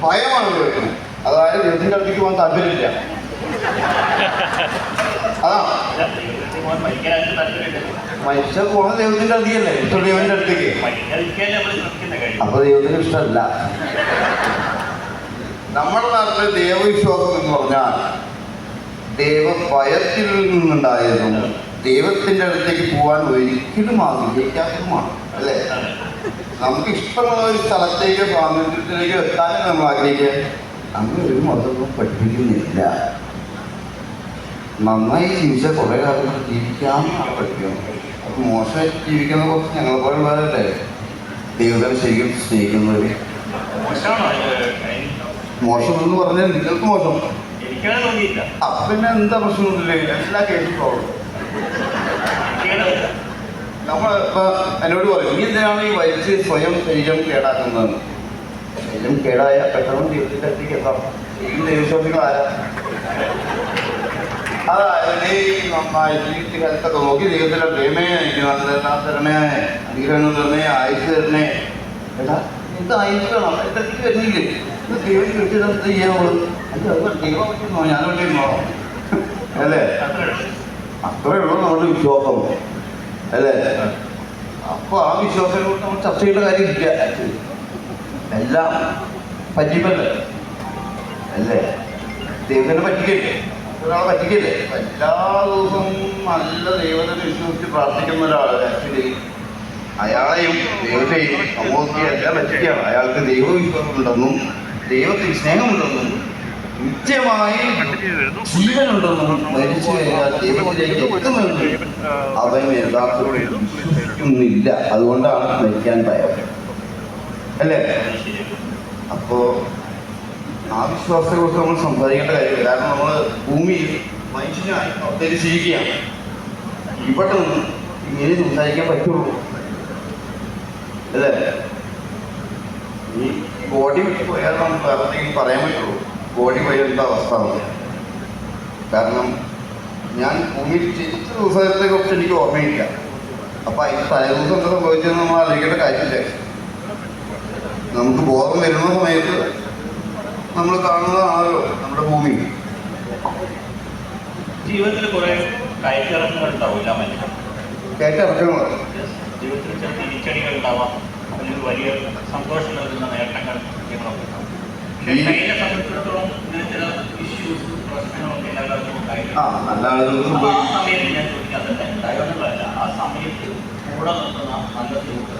ഭയമാണ് ചോദിക്കുന്നത്. അതായത് ദൈവത്തിൻ്റെ അടുത്തേക്ക് പോകാൻ താല്പര്യമില്ല. അതാ മനുഷ്യർ പോണ ദൈവത്തിൻ്റെ അടുത്തേക്കല്ലേ, ദൈവത്തിൻ്റെ അടുത്തേക്ക്. അപ്പൊ ദൈവത്തിന് ഇഷ്ടമല്ല. നമ്മുടെ നാട്ടിലെ ദൈവവിശ്വാസം എന്ന് പറഞ്ഞാൽ ദൈവഭയത്തിൽ നിന്നുണ്ടായതും ദൈവത്തിൻ്റെ അടുത്തേക്ക് പോകാൻ ഒരിക്കലും ആഗ്രഹിക്കാത്തതുമാണ്, അല്ലേ? നമുക്ക് ഇഷ്ടമുള്ള ഒരു സ്ഥലത്തേക്ക് സ്വാതന്ത്ര്യത്തിലേക്ക് എത്താനും നമ്മൾ ആഗ്രഹിക്കുക. അങ്ങനെ ഒരു മതമൊന്നും പഠിപ്പിക്കുന്നില്ല. നന്നായി ജീവിച്ചാൽ കുറേ കാലം ജീവിക്കാമെന്നാണ് പഠിക്കുന്നത്. അത് മോശമായിട്ട് ജീവിക്കുന്ന കുറച്ച് ഞങ്ങളെ പോലുള്ളവരല്ലേ ദൈവത്തിനെ ശരിക്കും സ്നേഹിക്കുന്നവർ. മോശം എന്ന് പറഞ്ഞാൽ നിങ്ങൾക്ക് മോശം. പിന്നെ എന്താ പ്രശ്നമൊന്നുമില്ലേ? എല്ലാ കേസും പ്രോബ്ലം. നമ്മളിപ്പോൾ എന്നോട് പറയും, നീ എന്തിനാണ് ഈ വലിച്ച് സ്വയം ശരീരം കേടാക്കുന്നതെന്ന്. ശരീരം കേടായ പെട്ടെന്ന് ദൈവത്തിൻ്റെ അടുത്തേക്ക് എത്താം. ഈ ദൈവവിശ്വാസികൾ ആരാ? അതായത് ഈ നന്നായിട്ട് ഹെൽത്തൊക്കെ നോക്കി ദൈവത്തിൻ്റെ ദൈവമേ എനിക്ക് നല്ല തരണേ, അനുഗ്രഹങ്ങൾ തരണേ, ആയുസ് തരണേ. ഏട്ടാ ഇത് ആയുസ് വേണം, ഇടത്തേക്ക് വരുന്നില്ലേ? ഇത് ദൈവം ചോദിച്ചത് ചെയ്യാവുള്ളൂ. ദൈവം പറ്റുന്നോ, ഞാൻ പറ്റുന്നോ? അല്ലേ? അത്രയേ ഉള്ളൂ നമ്മുടെ വിശ്വാസം, അല്ലേ? അപ്പോൾ ആ വിശ്വാസത്തെ കുറിച്ച് നമ്മൾ ചർച്ച ചെയ്യേണ്ട കാര്യമില്ല. എല്ലാം പറ്റിപ്പല്ലേ, അല്ലേ? ദൈവത്തിനെ പറ്റിക്കല്ലേ, ഒരാളെ പറ്റിക്കല്ലേ? എല്ലാ ദിവസവും നല്ല ദൈവത്തിനെ വിശ്വസിച്ച് പ്രാർത്ഥിക്കുന്ന ഒരാൾ ആക്ച്വലി അയാളെയും ദൈവത്തെയും സമൂഹത്തെയും എല്ലാം പറ്റിക്കുകയാണ്. അയാൾക്ക് ദൈവവിശ്വാസമുണ്ടെന്നും ദൈവത്തിന് സ്നേഹമുണ്ടെന്നും നിത്യമായി ജീവനുണ്ടെന്നും മരിച്ചു കഴിഞ്ഞാൽ ദൈവത്തിലേക്ക് എത്തുമെന്നും അവൻ യഥാർത്ഥത്തോടെ വിശ്വസിക്കുന്നില്ല. അതുകൊണ്ടാണ് മരിക്കാൻ ഭയം, അല്ലേ? അപ്പോൾ ആ വിശ്വാസത്തെക്കുറിച്ച് നമ്മൾ സംസാരിക്കേണ്ട കാര്യമില്ല. കാരണം നമ്മൾ ഭൂമിയിൽ മനുഷ്യനായി അവതരിച്ച് ജീവിക്കുകയാണ്. ഇവിടെ നിന്ന് ഇങ്ങനെ സംസാരിക്കാൻ പറ്റുള്ളൂ, അല്ലേ? ഈ ബോഡി വിട്ട് പോയാൽ നമുക്ക് വേറെന്തെങ്കിലും പറയാൻ പറ്റുള്ളൂ. ബോഡി പോയാൽ എന്താ അവസ്ഥ? കാരണം ഞാൻ ഭൂമിയിൽ ജനിച്ച ദിവസത്തെ കുറിച്ച് എനിക്ക് ഓർമ്മയില്ല. അപ്പം അതിന് തലേദിവസം എന്താ സംഭവിച്ചതെന്ന് നമ്മൾ അറിയിക്കേണ്ട കാര്യമില്ല. നമുക്ക് ബോധം വരുന്ന സമയത്ത് നമ്മൾ കാണുന്നതാണല്ലോ നമ്മുടെ ഭൂമി. ജീവിതത്തിൽ കുറെ കയറ്റിറക്കങ്ങൾ ഉണ്ടാവില്ല, കയറ്റിറക്കങ്ങൾ ജീവിതത്തിൽ ചില തിരിച്ചടികൾ ഉണ്ടാവാം, അല്ലെങ്കിൽ വലിയ സന്തോഷം നൽകുന്ന നേട്ടങ്ങൾ സംബന്ധിച്ചിടത്തോളം ഇങ്ങനെ ചില ഇഷ്യൂസ് പ്രശ്നങ്ങളൊക്കെ എല്ലാവർക്കും ഉണ്ടായിരുന്നു. ആ സമയത്ത് ഞാൻ ചോദിക്കാത്തല്ല ഉണ്ടായിരുന്നതല്ല, ആ സമയത്ത് കൂടെ നിർത്തുന്ന നല്ല സുഹൃത്തുക്കൾ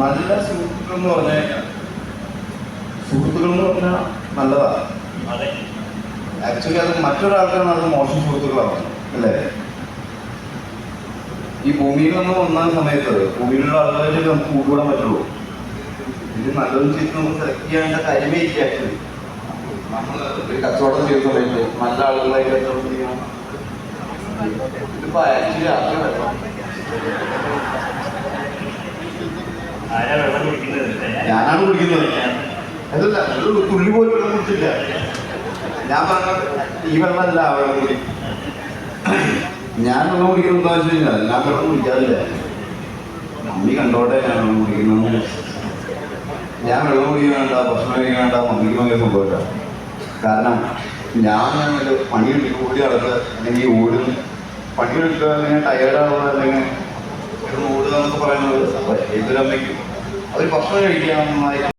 നല്ല സുഹൃത്തുക്കൾ എന്ന് പറഞ്ഞാൽ സുഹൃത്തുക്കൾ എന്ന് പറഞ്ഞാൽ നല്ലതാണ്. അതെ, ആക്ച്വലി അത് മറ്റൊരാൾക്കാണ് അത് മോശം സുഹൃത്തുക്കളാണ്, അല്ലേ? ഈ ഭൂമിയിൽ നിന്ന് വന്ന സമയത്ത് ഭൂമിയിലുള്ള ആളുകളെ നമുക്ക് കൂട്ടുകൂടാൻ പറ്റുള്ളൂ. ഇത് നല്ലതും ചെയ്ത് നമുക്ക് സെലക്ട് ചെയ്യേണ്ട കാര്യമേ ഇല്ല. ആക്ച്വലി നമ്മൾ ഒരു കച്ചവടം ചെയ്യുന്ന സമയത്ത് നല്ല ആളുകളായിട്ട് കച്ചവടം ചെയ്യണം. ഇതിപ്പോൾ ആക്ച്വലി ഞാനാണ് കുടിക്കുന്നത്. അതല്ല, ഒരു തുള്ളി പോലും വെള്ളം കുടിച്ചില്ല. ഞാൻ പറഞ്ഞത് ഈ വെള്ളമല്ല വെള്ളം കുടി. ഞാൻ വെള്ളം കുടിക്കുന്നത് എന്താ വെച്ച് കഴിഞ്ഞാൽ ഞാൻ വെള്ളം കുടിക്കാറില്ല. മമ്മി കണ്ടോട്ടെ ഞാൻ വെള്ളം കുടിക്കുന്നത്. ഞാൻ വെള്ളം കുടിക്കാണ്ട, ഭക്ഷണം കഴിക്കാണ്ട, മമ്മിക്ക് ഭയങ്കര സംഭവമില്ല. കാരണം ഞാൻ പണിയെടുക്കുക, ഓടി നടക്കുക, അല്ലെങ്കിൽ ഓടും പണിയെടുക്കുക, അല്ലെങ്കിൽ ടയേർഡാവുക, അല്ലെങ്കിൽ ഓടുക എന്നൊക്കെ പറയുന്നത് ഏതൊരമ്മയ്ക്കും അവർ ഭക്ഷണം കഴിക്കാൻ നന്നായി